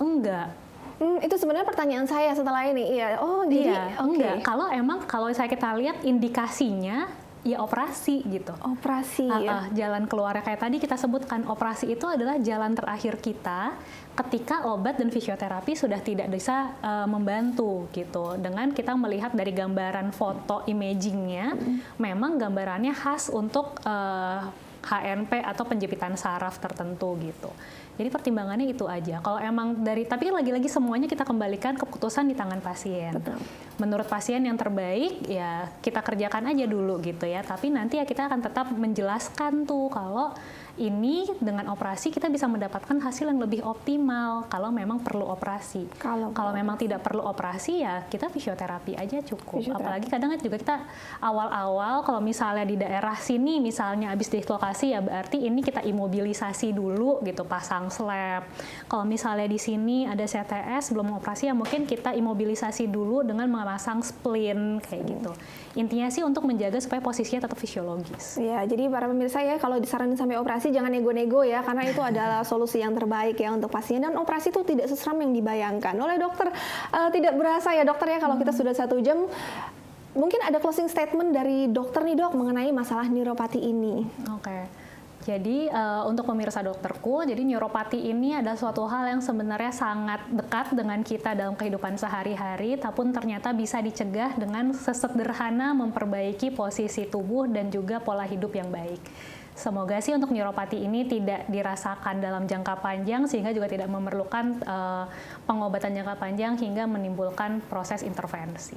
Enggak. Itu sebenarnya pertanyaan saya setelah ini. Iya. Oh, jadi enggak. Kalau kita lihat indikasinya ya operasi gitu. Operasi ya. Jalan keluarnya kayak tadi kita sebutkan, operasi itu adalah jalan terakhir kita ketika obat dan fisioterapi sudah tidak bisa membantu gitu. Dengan kita melihat dari gambaran foto imagingnya, memang gambarannya khas untuk HNP atau penjepitan saraf tertentu gitu. Jadi pertimbangannya itu aja. Kalau emang tapi lagi-lagi semuanya kita kembalikan keputusan di tangan pasien. Betul. Menurut pasien yang terbaik ya kita kerjakan aja dulu gitu ya. Tapi nanti ya kita akan tetap menjelaskan tuh kalau ini dengan operasi kita bisa mendapatkan hasil yang lebih optimal kalau memang perlu operasi. Kalau memang tidak perlu operasi ya kita fisioterapi aja cukup. Apalagi kadang juga kita awal-awal kalau misalnya di daerah sini misalnya habis dislokasi ya berarti ini kita imobilisasi dulu gitu, pasang slab. Kalau misalnya di sini ada CTS belum operasi ya mungkin kita imobilisasi dulu dengan memasang splint kayak gitu. Intinya sih untuk menjaga supaya posisinya tetap fisiologis. Ya, jadi para pemirsa ya kalau disaranin sampai operasi jangan nego-nego ya, karena itu adalah solusi yang terbaik ya untuk pasien, dan operasi itu tidak seseram yang dibayangkan oleh dokter. Tidak berasa ya dokter ya kalau kita sudah 1 jam. Mungkin ada closing statement dari dokter nih Dok mengenai masalah neuropati ini. Oke. Jadi untuk pemirsa dokterku, jadi neuropati ini adalah suatu hal yang sebenarnya sangat dekat dengan kita dalam kehidupan sehari-hari, tapi ternyata bisa dicegah dengan sesederhana memperbaiki posisi tubuh dan juga pola hidup yang baik. Semoga sih untuk neuropati ini tidak dirasakan dalam jangka panjang sehingga juga tidak memerlukan pengobatan jangka panjang hingga menimbulkan proses intervensi.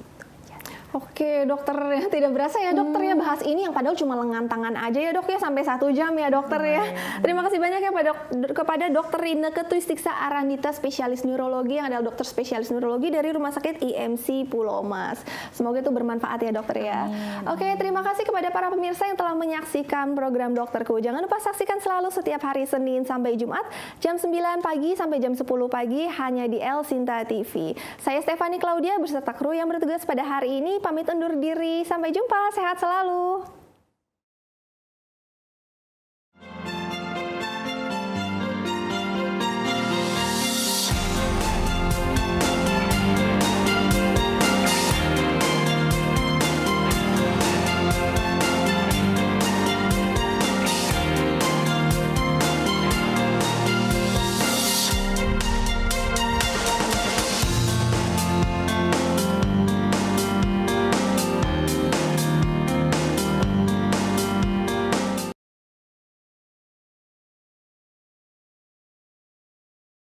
Oke, dokter ya, tidak berasa ya dokter ya bahas ini yang padahal cuma lengan tangan aja ya Dok ya, sampai 1 jam ya dokter ya. Terima kasih banyak ya kepada Dokter Inneke Twistiksa Arandita, spesialis neurologi yang adalah dokter spesialis neurologi dari Rumah Sakit IMC Pulau Mas. Semoga itu bermanfaat ya dokter ya. Oke, terima kasih kepada para pemirsa yang telah menyaksikan program Dokterku. Jangan lupa saksikan selalu setiap hari Senin sampai Jumat jam 9 pagi sampai jam 10 pagi hanya di El Sinta TV. Saya Stefani Claudia beserta kru yang bertugas pada hari ini pamit undur diri. Sampai jumpa, sehat selalu.